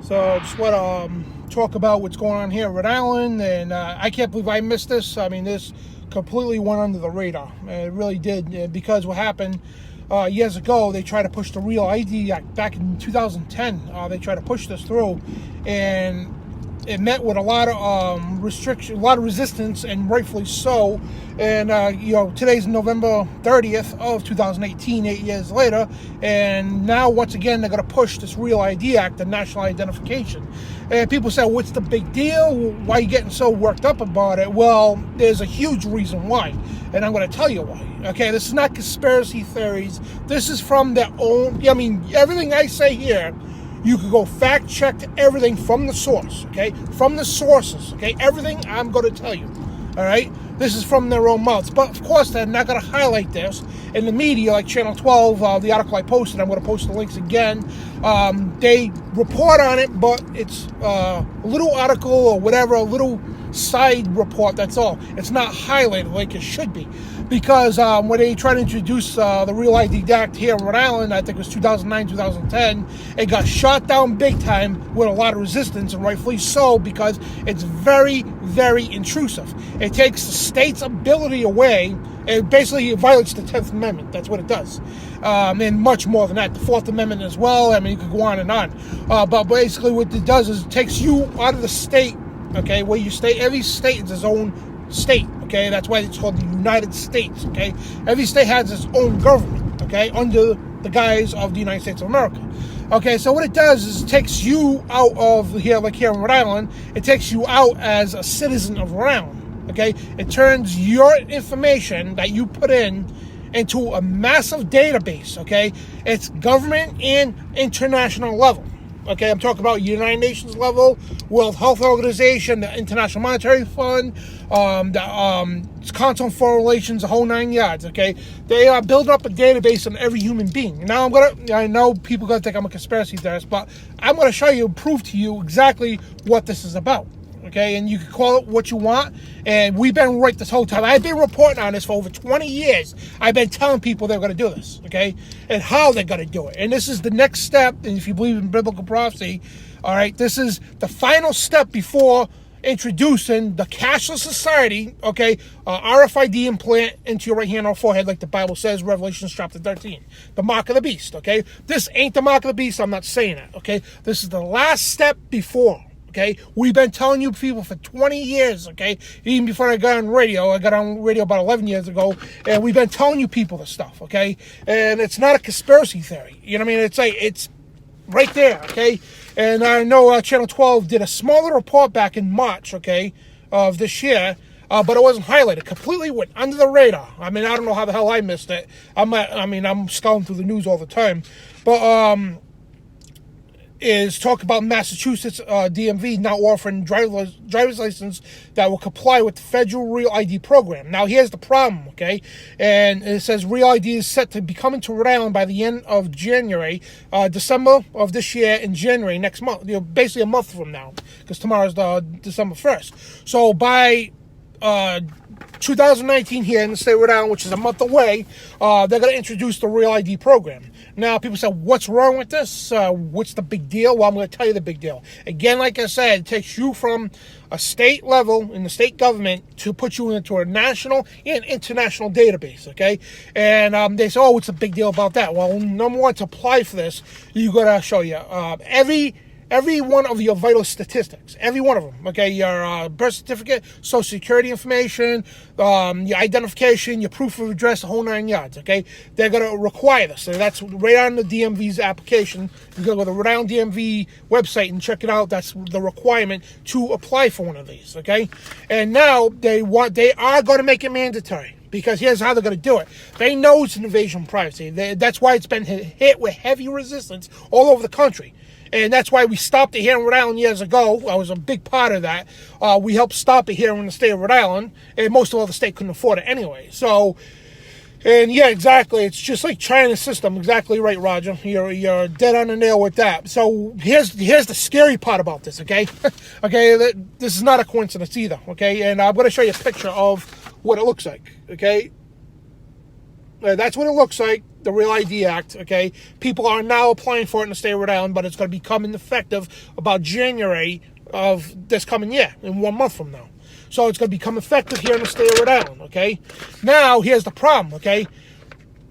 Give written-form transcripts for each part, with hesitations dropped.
So just want to talk about what's going on here in Rhode Island, and I can't believe I missed this. I mean, this completely went under the radar. It really did, because what happened years ago, they tried to push the Real ID Act back in 2010. They tried to push this through, and it met with a lot of restriction, a lot of resistance, and rightfully so. And today's November 30th of 2018, 8 years later, and now once again they're going to push this Real ID Act, the national identification. And people say, what's the big deal? Why are you getting so worked up about it? Well, there's a huge reason why, and I'm going to tell you why. Okay, this is not conspiracy theories. This is from their own. I mean, everything I say here, you could go fact check everything from the source, okay? From the sources, okay? Everything I'm going to tell you, all right? This is from their own mouths. But, of course, they're not going to highlight this. In the media, like Channel 12, the article I posted, I'm going to post the links again. They report on it, but it's a little article or whatever, a little side report, that's all. It's not highlighted like it should be. Because when they tried to introduce the Real ID Act here in Rhode Island, I think it was 2009, 2010, it got shot down big time with a lot of resistance, and rightfully so, because it's very, very intrusive. It takes the state's ability away. It basically violates the 10th Amendment. That's what it does. And much more than that. The 4th Amendment as well. I mean, you could go on and on. But basically what it does is it takes you out of the state, okay, where you stay. Every state is its own state, okay? That's why it's called the United States, okay? Every state has its own government, okay, under the guise of the United States of America. Okay, so what it does is it takes you out of here, like here in Rhode Island, it takes you out as a citizen of Rhode Island, okay? It turns your information that you put in into a massive database, okay? It's government and international level. Okay, I'm talking about United Nations level, World Health Organization, the International Monetary Fund, the Council on Foreign Relations, the whole 9 yards. Okay, they are building up a database on every human being. Now I know people are gonna think I'm a conspiracy theorist, but I'm gonna show you, prove to you exactly what this is about. Okay, and you can call it what you want, and we've been right this whole time. I've been reporting on this for over 20 years. I've been telling people they're going to do this, okay, and how they're going to do it. And this is the next step, and if you believe in biblical prophecy, all right, this is the final step before introducing the cashless society, okay, RFID implant into your right hand or forehead, like the Bible says, Revelation chapter 13, the mark of the beast, okay? This ain't the mark of the beast, I'm not saying that, okay? This is the last step before. Okay, we've been telling you people for 20 years, okay? Even before I got on radio. I got on radio about 11 years ago, and we've been telling you people this stuff, okay? And it's not a conspiracy theory. You know what I mean? It's like, it's right there, okay? And I know Channel 12 did a smaller report back in March, okay, of this year, but it wasn't highlighted. Completely went under the radar. I mean, I don't know how the hell I missed it. I'm scouting through the news all the time. But, is talk about Massachusetts DMV now offering driver's license that will comply with the federal Real ID program. Now, here's the problem, okay? And it says Real ID is set to be coming to Rhode Island by the end of January, December of this year, and January next month. Basically a month from now, because tomorrow's December 1st. So by 2019 here in the state of Rhode Island, which is a month away, they're going to introduce the Real ID program. Now, people say, what's wrong with this? What's the big deal? Well, I'm going to tell you the big deal. Again, like I said, it takes you from a state level in the state government to put you into a national and international database, okay? And they say, oh, what's the big deal about that? Well, number one, to apply for this, you got to show you every one of your vital statistics, every one of them, okay? Your birth certificate, social security information, your identification, your proof of address, the whole 9 yards, okay? They're going to require this. So that's right on the DMV's application. You go to the Rhode Island DMV website and check it out. That's the requirement to apply for one of these, okay? And now they are going to make it mandatory. Because here's how they're going to do it. They know it's an invasion of privacy. That's why it's been hit with heavy resistance all over the country. And that's why we stopped it here in Rhode Island years ago. I was a big part of that. We helped stop it here in the state of Rhode Island. And most of all, the state couldn't afford it anyway. So, and yeah, exactly. It's just like China's system. Exactly right, Roger. You're dead on the nail with that. So here's the scary part about this, okay? Okay, this is not a coincidence either, okay? And I'm going to show you a picture of what it looks like, okay? That's what it looks like. the Real ID Act, okay? People are now applying for it in the state of Rhode Island, but it's going to become effective about January of this coming year, in 1 month from now. So it's going to become effective here in the state of Rhode Island, okay? Now, here's the problem, okay?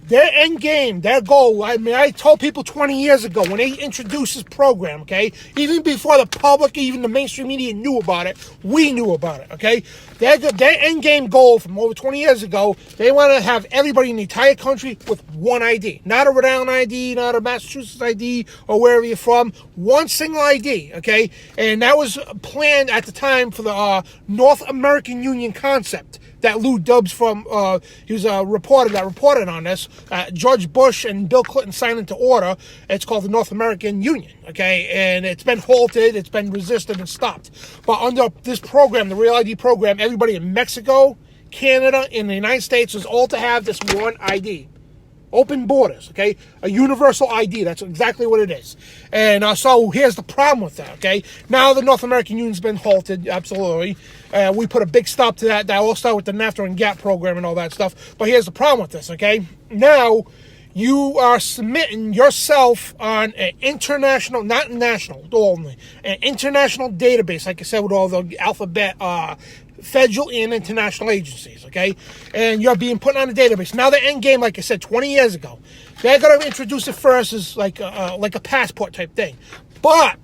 Their end game, their goal, I mean, I told people 20 years ago when they introduced this program, okay, even before the public, even the mainstream media knew about it, we knew about it, okay? Their end game goal from over 20 years ago, they want to have everybody in the entire country with one ID. Not a Rhode Island ID, not a Massachusetts ID, or wherever you're from. One single ID, okay? And that was planned at the time for the North American Union concept that Lou Dubs from, he was a reporter that reported on this. George Bush and Bill Clinton signed into order. It's called the North American Union, okay? And it's been halted, it's been resisted and stopped. But under this program, the Real ID program, everybody in Mexico, Canada, and the United States is all to have this one ID. Open borders, okay? A universal ID, that's exactly what it is. And so here's the problem with that, okay? Now the North American Union's been halted, absolutely. We put a big stop to that. That all started with the NAFTA and GATT program and all that stuff. But here's the problem with this, okay? Now you are submitting yourself on an international, not national only, an international database, like I said, with all the alphabet, federal and international agencies, okay? And you're being put on a database. Now the end game, like I said, 20 years ago, they're going to introduce it first as like a passport type thing. But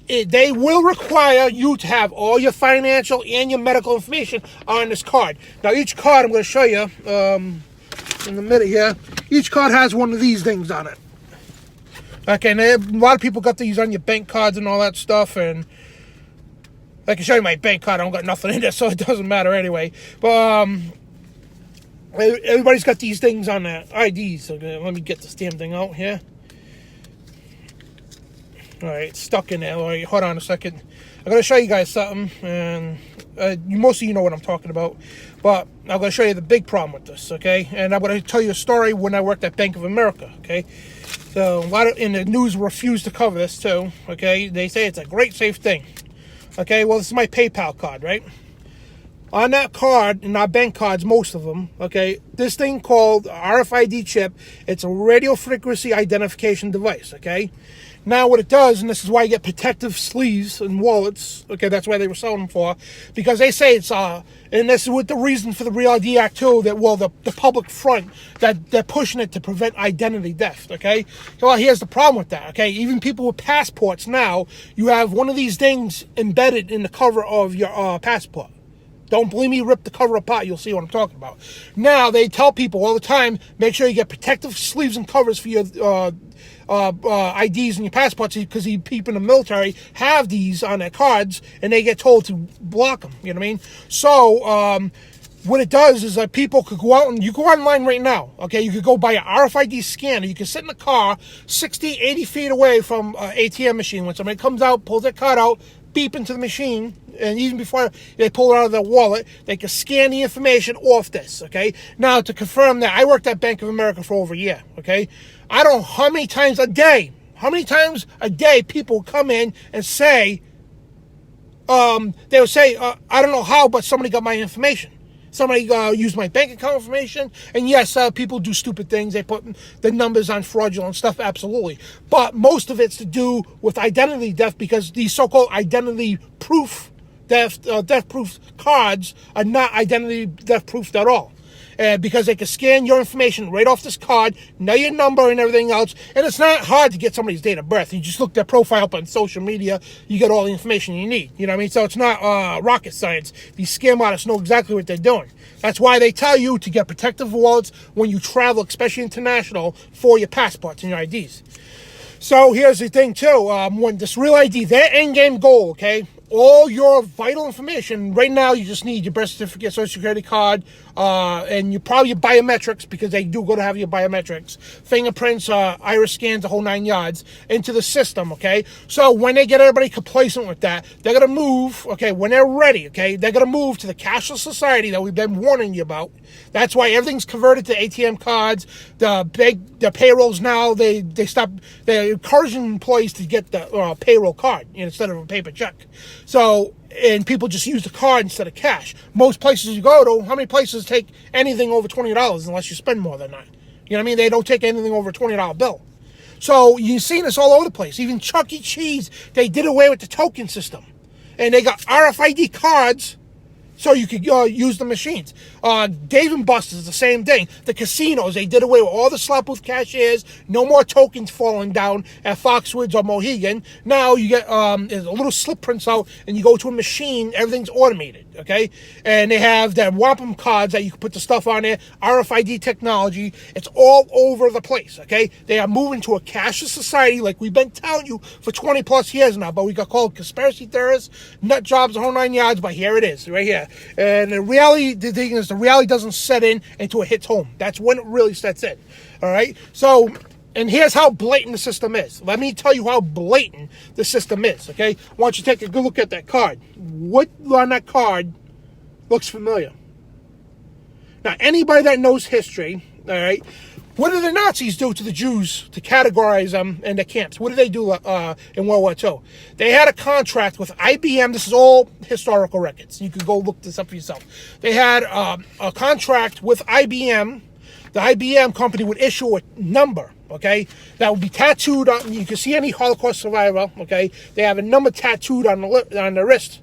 they will require you to have all your financial and your medical information on this card. Now each card, I'm going to show you in a minute here, each card has one of these things on it. Okay, and a lot of people got these on your bank cards and all that stuff, and I can show you my bank card. I don't got nothing in there, so it doesn't matter anyway. But everybody's got these things on their IDs. Okay, let me get this damn thing out here. All right, it's stuck in there. All right, hold on a second. I'm going to show you guys something, and most of you know what I'm talking about. But I'm going to show you the big problem with this, okay? And I'm going to tell you a story when I worked at Bank of America, okay? So a lot of in the news refuse to cover this too, okay? They say it's a great safe thing. Okay, well, this is my PayPal card, right? On that card, in our bank cards, most of them, okay, this thing called RFID chip, it's a radio frequency identification device, okay? Now, what it does, and this is why you get protective sleeves and wallets, okay, that's why they were selling them for, because they say it's, and this is with the reason for the Real ID Act, too, that, well, the public front, that they're pushing it to prevent identity theft, okay? Well, here's the problem with that, okay? Even people with passports now, you have one of these things embedded in the cover of your passport. Don't believe me, rip the cover apart, you'll see what I'm talking about. Now, they tell people all the time, make sure you get protective sleeves and covers for your IDs and your passports, because people in the military have these on their cards, and they get told to block them, you know what I mean? So, what it does is that people could go out, and you go online right now, okay? You could go buy an RFID scanner. You can sit in the car 60, 80 feet away from an ATM machine. When somebody comes out, pulls their card out, beep into the machine, and even before they pull it out of their wallet, they can scan the information off this, okay? Now, to confirm that, I worked at Bank of America for over a year, okay? I don't know how many times a day people come in and say, they would say, I don't know how, but somebody got my information. Somebody used my bank account information. And yes, people do stupid things. They put the numbers on fraudulent stuff, absolutely. But most of it's to do with identity theft, because these so-called identity proof theft proof cards are not identity theft proofed at all. Because they can scan your information right off this card, know your number and everything else, and it's not hard to get somebody's date of birth. You just look their profile up on social media, you get all the information you need. You know what I mean? So it's not rocket science. These scam artists know exactly what they're doing. That's why they tell you to get protective wallets when you travel, especially international, for your passports and your IDs. So here's the thing too, when this Real ID, their end game goal, okay, all your vital information, right now you just need your birth certificate, social security card, and you probably your biometrics, because they do go to have your biometrics, fingerprints, iris scans, the whole 9 yards, into the system, okay? So when they get everybody complacent with that, they're going to move, okay, when they're ready, okay, they're going to move to the cashless society that we've been warning you about. That's why everything's converted to ATM cards. The payrolls now, they're encouraging employees to get the payroll card instead of a paper check. So, and people just use the card instead of cash. Most places you go to, how many places take anything over $20 unless you spend more than that? You know what I mean? They don't take anything over a $20 bill. So you've seen this all over the place. Even Chuck E. Cheese, they did away with the token system. And they got RFID cards so you could use the machines. Dave & Buster's, the same thing. The casinos, they did away with all the slot booth cashiers. No more tokens falling down at Foxwoods or Mohegan. Now you get there's a little slip prints out, and you go to a machine. Everything's automated, okay? And they have their wampum cards that you can put the stuff on there. RFID technology. It's all over the place, okay? They are moving to a cashless society like we've been telling you for 20 plus years now. But we got called conspiracy theorists, nut jobs, the whole 9 yards. But here it is, right here. And the reality, the thing is, the reality doesn't set in until it hits home. That's when it really sets in. All right. So, and here's how blatant the system is. Let me tell you how blatant the system is. Okay. I want you to take a good look at that card. What on that card looks familiar? Now, anybody that knows history, all right, what did the Nazis do to the Jews to categorize them in the camps? What did they do in World War II? They had a contract with IBM. This is all historical records. You can go look this up for yourself. They had a contract with IBM. The IBM company would issue a number, okay, that would be tattooed on. You can see any Holocaust survivor, okay. They have a number tattooed on the wrist.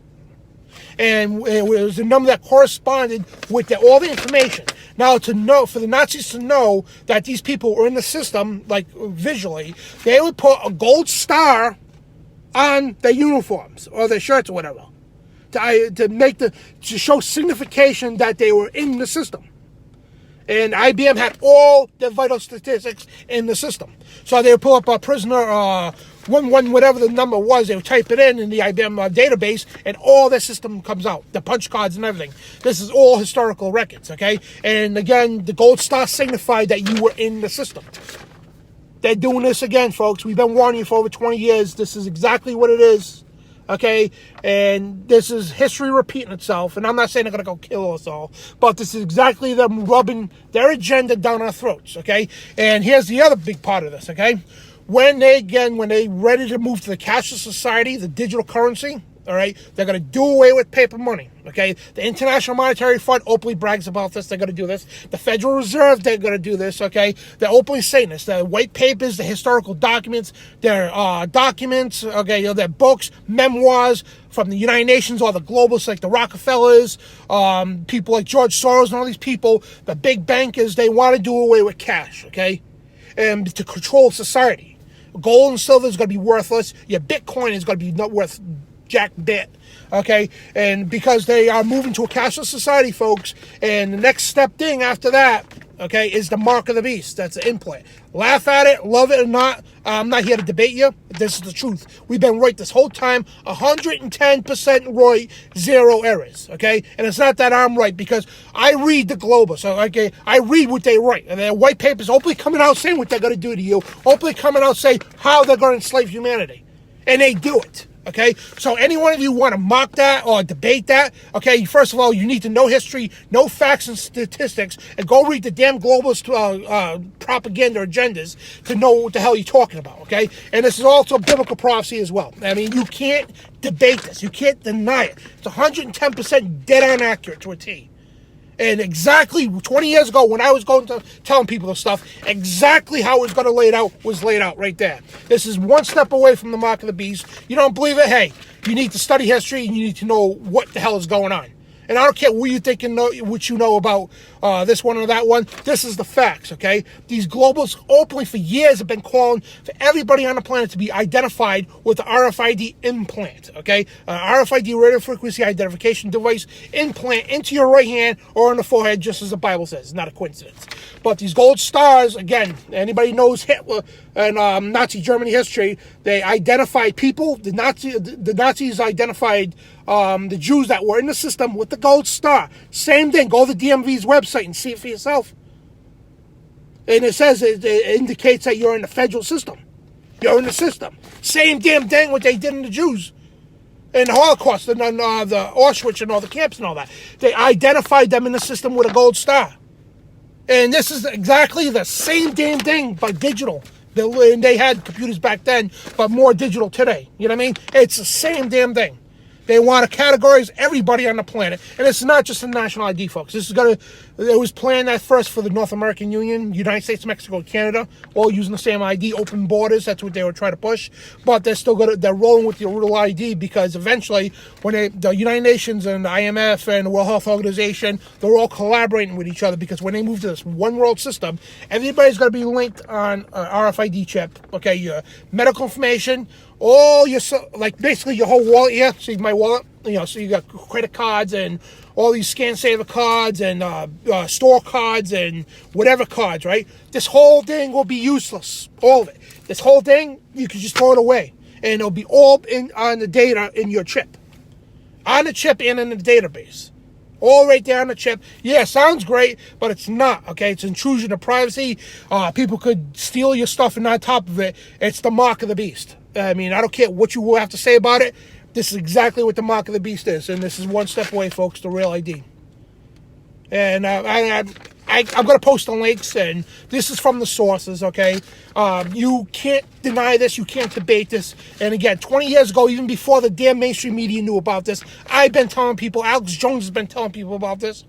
And it was a number that corresponded with all the information. Now, for the Nazis to know that these people were in the system, like visually, they would put a gold star on their uniforms or their shirts or whatever, to show signification that they were in the system. And IBM had all the vital statistics in the system. So they would pull up a prisoner, whatever the number was, they would type it in the IBM database, and all their system comes out, the punch cards and everything. This is all historical records, okay? And again, the gold star signified that you were in the system. They're doing this again, folks. We've been warning you for over 20 years. This is exactly what it is. Okay, and this is history repeating itself, and I'm not saying they're going to go kill us all, but this is exactly them rubbing their agenda down our throats, okay? And here's the other big part of this, okay? When they ready to move to the cashless society, the digital currency, all right, they're going to do away with paper money, okay? The International Monetary Fund openly brags about this. They're going to do this. The Federal Reserve, they're going to do this, okay? They're openly saying this. The white papers, the historical documents, their documents, okay, their books, memoirs from the United Nations, all the globalists like the Rockefellers, people like George Soros and all these people, the big bankers, they want to do away with cash, okay? And to control society. Gold and silver is going to be worthless. Your Bitcoin is going to be not worth jack bit, okay? And because they are moving to a cashless society, folks, and the next step thing after that, okay, is the mark of the beast. That's an implant. Laugh at it, love it or not. I'm not here to debate you. This is the truth. We've been right this whole time. 110% right, zero errors, okay? And it's not that I'm right, because I read the globals, okay? I read what they write. And their white papers openly coming out saying what they're going to do to you, openly coming out saying how they're going to enslave humanity. And they do it. Okay, so any one of you want to mock that or debate that, okay, first of all, you need to know history, know facts and statistics, and go read the damn globalist propaganda agendas to know what the hell you're talking about, okay? And this is also biblical prophecy as well. I mean, you can't debate this. You can't deny it. It's 110% dead on accurate to a T. And exactly 20 years ago, when I was going to telling people this stuff, exactly how it was going to lay it out was laid out right there. This is one step away from the mark of the beast. You don't believe it? Hey, you need to study history and you need to know what the hell is going on. And I don't care what you think and what you know about this one or that one. This is the facts, okay? These globals openly for years have been calling for everybody on the planet to be identified with the RFID implant, okay? RFID radio frequency identification device implant into your right hand or on the forehead, just as the Bible says. It's not a coincidence. But these gold stars, again, anybody knows Hitler and Nazi Germany history, they identified people. The Nazis identified the Jews that were in the system with the gold star. Same thing. Go to the DMV's website and see it for yourself. And it says, it indicates that you're in the federal system. You're in the system. Same damn thing what they did in the Jews. In the Holocaust and the Auschwitz and all the camps and all that. They identified them in the system with a gold star. And this is exactly the same damn thing, but digital. And they had computers back then, but more digital today. You know what I mean? It's the same damn thing. They want to categorize everybody on the planet. And it's not just a national ID, folks. This is going to It was planned at first for the North American Union, United States, Mexico, and Canada, all using the same ID, open borders. That's what they were trying to push. But they're rolling with the real ID, because eventually, when the United Nations and the IMF and the World Health Organization, they're all collaborating with each other, because when they move to this one world system, everybody's going to be linked on an RFID chip. Okay, your medical information, all your, like basically your whole wallet here. See my wallet? So you got credit cards and all these scan saver cards and store cards and whatever cards, right? This whole thing will be useless. All of it. This whole thing, you can just throw it away. And it'll be all on the data in your chip. On the chip and in the database. All right there on the chip. Yeah, sounds great, but it's not, okay? It's intrusion of privacy. People could steal your stuff, and on top of it, it's the mark of the beast. I mean, I don't care what you will have to say about it. This is exactly what the mark of the beast is, and this is one step away, folks, to real ID. And I'm going to post the links, and this is from the sources, okay? You can't deny this. You can't debate this. And again, 20 years ago, even before the damn mainstream media knew about this, I've been telling people, Alex Jones has been telling people about this.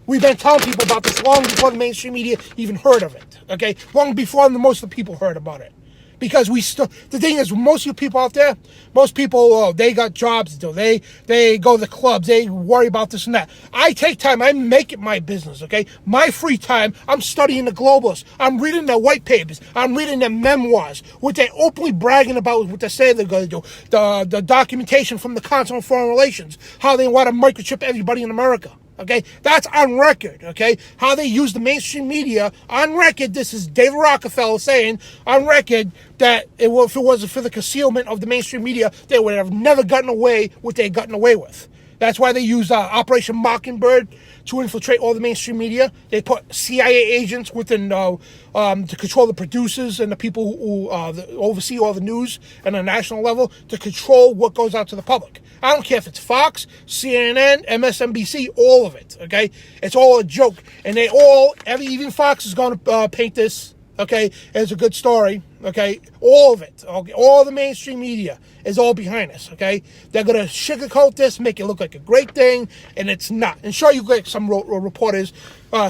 We've been telling people about this long before the mainstream media even heard of it, okay? Long before most of the people heard about it. Because the thing is, most of you people out there, most people, they got jobs to do. They go to the clubs. They worry about this and that. I take time. I make it my business, okay? My free time, I'm studying the globalists. I'm reading their white papers. I'm reading their memoirs, what they're openly bragging about, what they say they're going to do. The documentation from the Council on Foreign Relations, how they want to microchip everybody in America. Okay, that's on record, okay? How they use the mainstream media, on record, this is David Rockefeller saying, on record, that if it wasn't for the concealment of the mainstream media, they would have never gotten away what they'd gotten away with. That's why they use Operation Mockingbird to infiltrate all the mainstream media. They put CIA agents within to control the producers and the people who oversee all the news on a national level, to control what goes out to the public. I don't care if it's Fox, CNN, MSNBC, all of it, okay? It's all a joke. And even Fox is going to paint this, okay, as a good story, okay? All of it, okay? All the mainstream media is all behind us, okay? They're going to sugarcoat this, make it look like a great thing, and it's not. And sure, you get some reporters,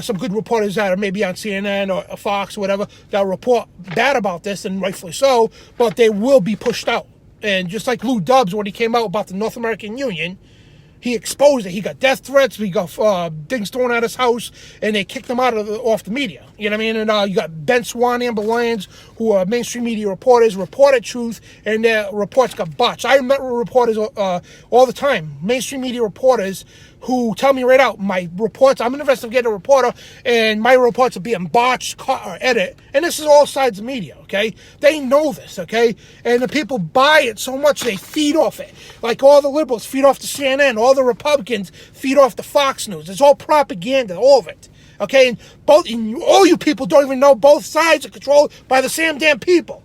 some good reporters that are maybe on CNN or Fox or whatever, that report bad about this, and rightfully so, but they will be pushed out. And just like Lou Dubs, when he came out about the North American Union, he exposed it. He got death threats. He got things thrown at his house, and they kicked him off the media. You know what I mean? And you got Ben Swan, Amber Lyons, who are mainstream media reporters, reported truth, and their reports got botched. I met with reporters all the time, mainstream media reporters, who tell me right out, my reports, I'm an investigative reporter, and my reports are being botched, cut, or edited. And this is all sides of media, okay? They know this, okay? And the people buy it so much, they feed off it. Like all the liberals feed off the CNN, all the Republicans feed off the Fox News. It's all propaganda, all of it. Okay, and all you people don't even know both sides are controlled by the same damn people.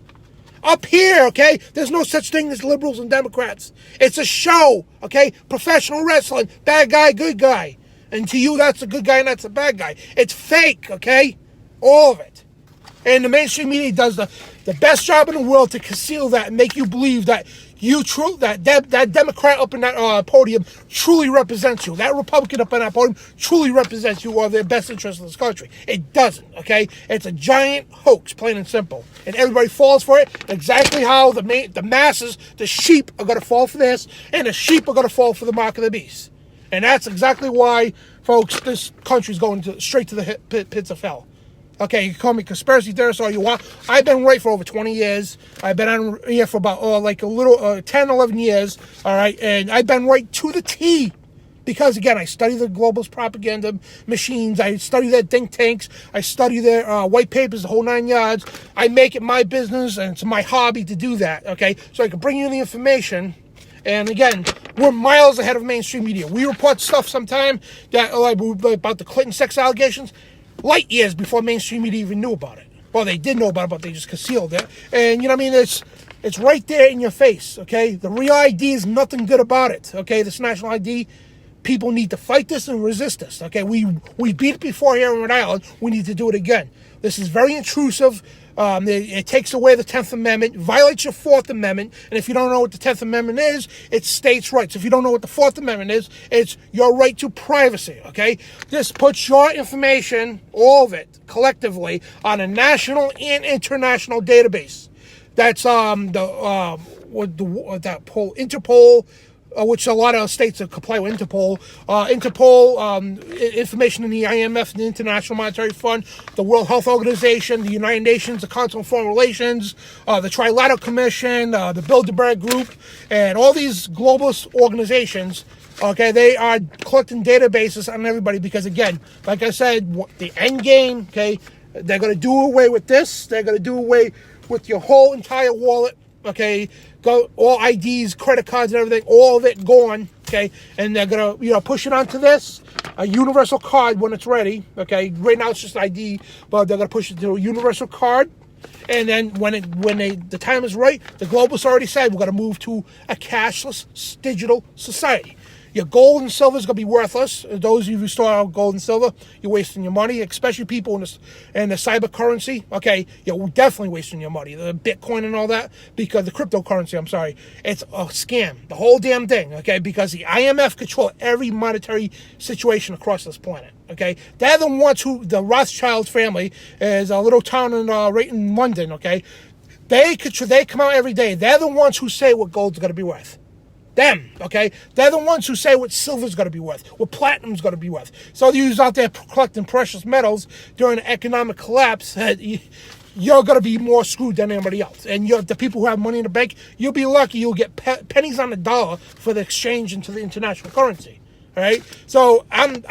Up here, okay, there's no such thing as liberals and Democrats. It's a show, okay? Professional wrestling, bad guy, good guy. And to you, that's a good guy and that's a bad guy. It's fake, okay? All of it. And the mainstream media does the best job in the world to conceal that and make you believe that that Democrat up in that podium truly represents you. That Republican up in that podium truly represents you or the best interest of this country. It doesn't, okay? It's a giant hoax, plain and simple. And everybody falls for it, exactly how the masses, the sheep, are going to fall for this, and the sheep are going to fall for the mark of the beast. And that's exactly why, folks, this country's going straight to the pits of hell. Okay, you can call me conspiracy theorist all you want. I've been right for over 20 years. I've been on here for about 10, 11 years, all right? And I've been right to the T. Because, again, I study the globalist propaganda machines. I study their think tanks. I study their white papers, the whole 9 yards. I make it my business, and it's my hobby to do that, okay? So I can bring you the information. And, again, we're miles ahead of mainstream media. We report stuff sometime that about the Clinton sex allegations light years before mainstream media even knew about it. Well, they did know about it, but they just concealed it. And, you know what I mean? It's right there in your face, okay? The real ID is nothing good about it, okay? This national ID, people need to fight this and resist this, okay? We beat it before here in Rhode Island. We need to do it again. This is very intrusive, It takes away the 10th Amendment, violates your 4th Amendment, and if you don't know what the 10th Amendment is, it's states' rights. If you don't know what the 4th Amendment is, it's your right to privacy, okay? This puts your information, all of it, collectively, on a national and international database. That's Interpol, which a lot of states comply with Interpol. Information in the IMF, the International Monetary Fund, the World Health Organization, the United Nations, the Council on Foreign Relations, the Trilateral Commission, the Bilderberg Group, and all these globalist organizations. Okay, they are collecting databases on everybody because, again, like I said, the end game. Okay, they're going to do away with this. They're going to do away with your whole entire wallet. Okay, go all IDs, credit cards, and everything, all of it gone. Okay, and they're gonna push it onto this a universal card when it's ready. Okay, right now it's just ID, but they're gonna push it to a universal card. And then when the time is right, the globalists already said we're gonna move to a cashless digital society. Your gold and silver is going to be worthless. Those of you who store out gold and silver, you're wasting your money, especially people in the cyber currency. Okay, you're definitely wasting your money. The Bitcoin and all that, because the cryptocurrency, I'm sorry, it's a scam. The whole damn thing, okay, because the IMF control every monetary situation across this planet. Okay, they're the ones who, the Rothschild family is a little town right in London, okay. They come out every day. They're the ones who say what gold's going to be worth. Them, okay? They're the ones who say what silver's going to be worth, what platinum's going to be worth. So those out there collecting precious metals during an economic collapse, you're going to be more screwed than anybody else. And the people who have money in the bank, you'll be lucky. You'll get pennies on the dollar for the exchange into the international currency. All right? So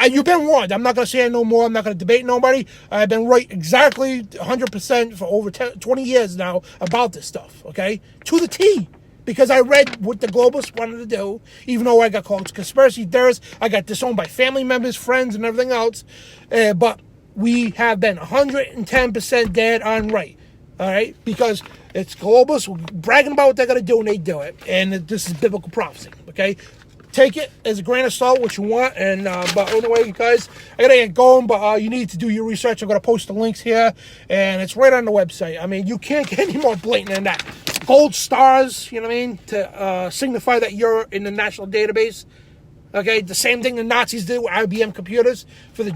you've been warned. I'm not going to say no more. I'm not going to debate nobody. I've been right exactly 100% for over 20 years now about this stuff, okay? To the T. Because I read what the globalists wanted to do, even though I got called conspiracy theorists, I got disowned by family members, friends, and everything else. But we have been 110% dead on right. All right? Because it's globalists bragging about what they're going to do, and they do it. And this is biblical prophecy. Okay? Take it as a grain of salt, what you want. And but anyway, guys, I gotta get going. But you need to do your research. I'm gonna post the links here, and it's right on the website. I mean, you can't get any more blatant than that. Gold stars, you know what I mean, to signify that you're in the national database. Okay, the same thing the Nazis did with IBM computers for the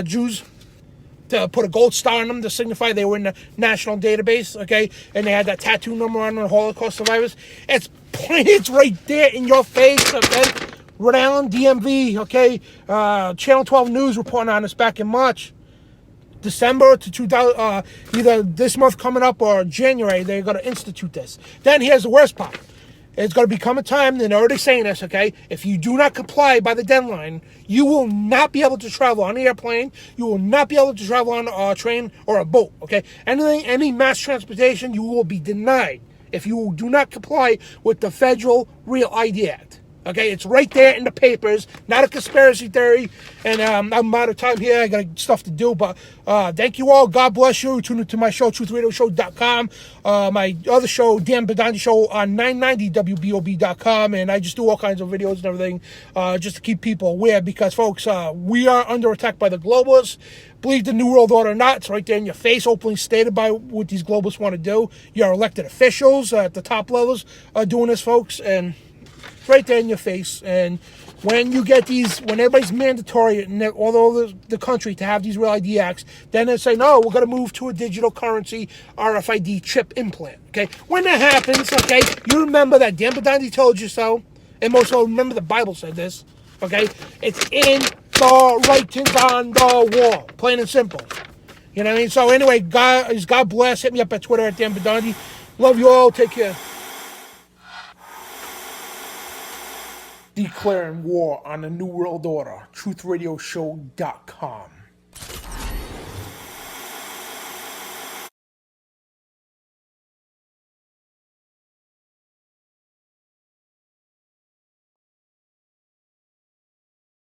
Jews. To put a gold star on them to signify they were in the national database, okay? And they had that tattoo number on the Holocaust survivors. It's right there in your face, okay? Rhode Island, DMV, okay? Channel 12 News reporting on this back in March. December to 2000, either this month coming up or January, they're going to institute this. Then here's the worst part. It's going to become a time, and they're already saying this, okay? If you do not comply by the deadline, you will not be able to travel on an airplane. You will not be able to travel on a train or a boat, okay? Any mass transportation, you will be denied if you do not comply with the Federal Real ID Act. Okay, it's right there in the papers, not a conspiracy theory. And I'm out of time here. I got stuff to do. But thank you all. God bless you. Tune into my show, TruthRadioShow.com. My other show, Dan Bidondi Show, on 990WBOB.com. And I just do all kinds of videos and everything just to keep people aware. Because, folks, we are under attack by the globalists. Believe the New World Order or not, it's right there in your face, openly stated by what these globalists want to do. Your elected officials at the top levels are doing this, folks. And right there in your face. And when you get when everybody's mandatory in all over the country to have these Real ID Acts, then they say, no, we're going to move to a digital currency RFID chip implant. Okay? When that happens, okay, you remember that Dan Bidondi told you so. And most of all, remember the Bible said this. Okay? It's in the writings on the wall. Plain and simple. You know what I mean? So anyway, God bless. Hit me up at Twitter at Dan Bidondi. Love you all. Take care. Declaring war on the New World Order. TruthRadioShow.com.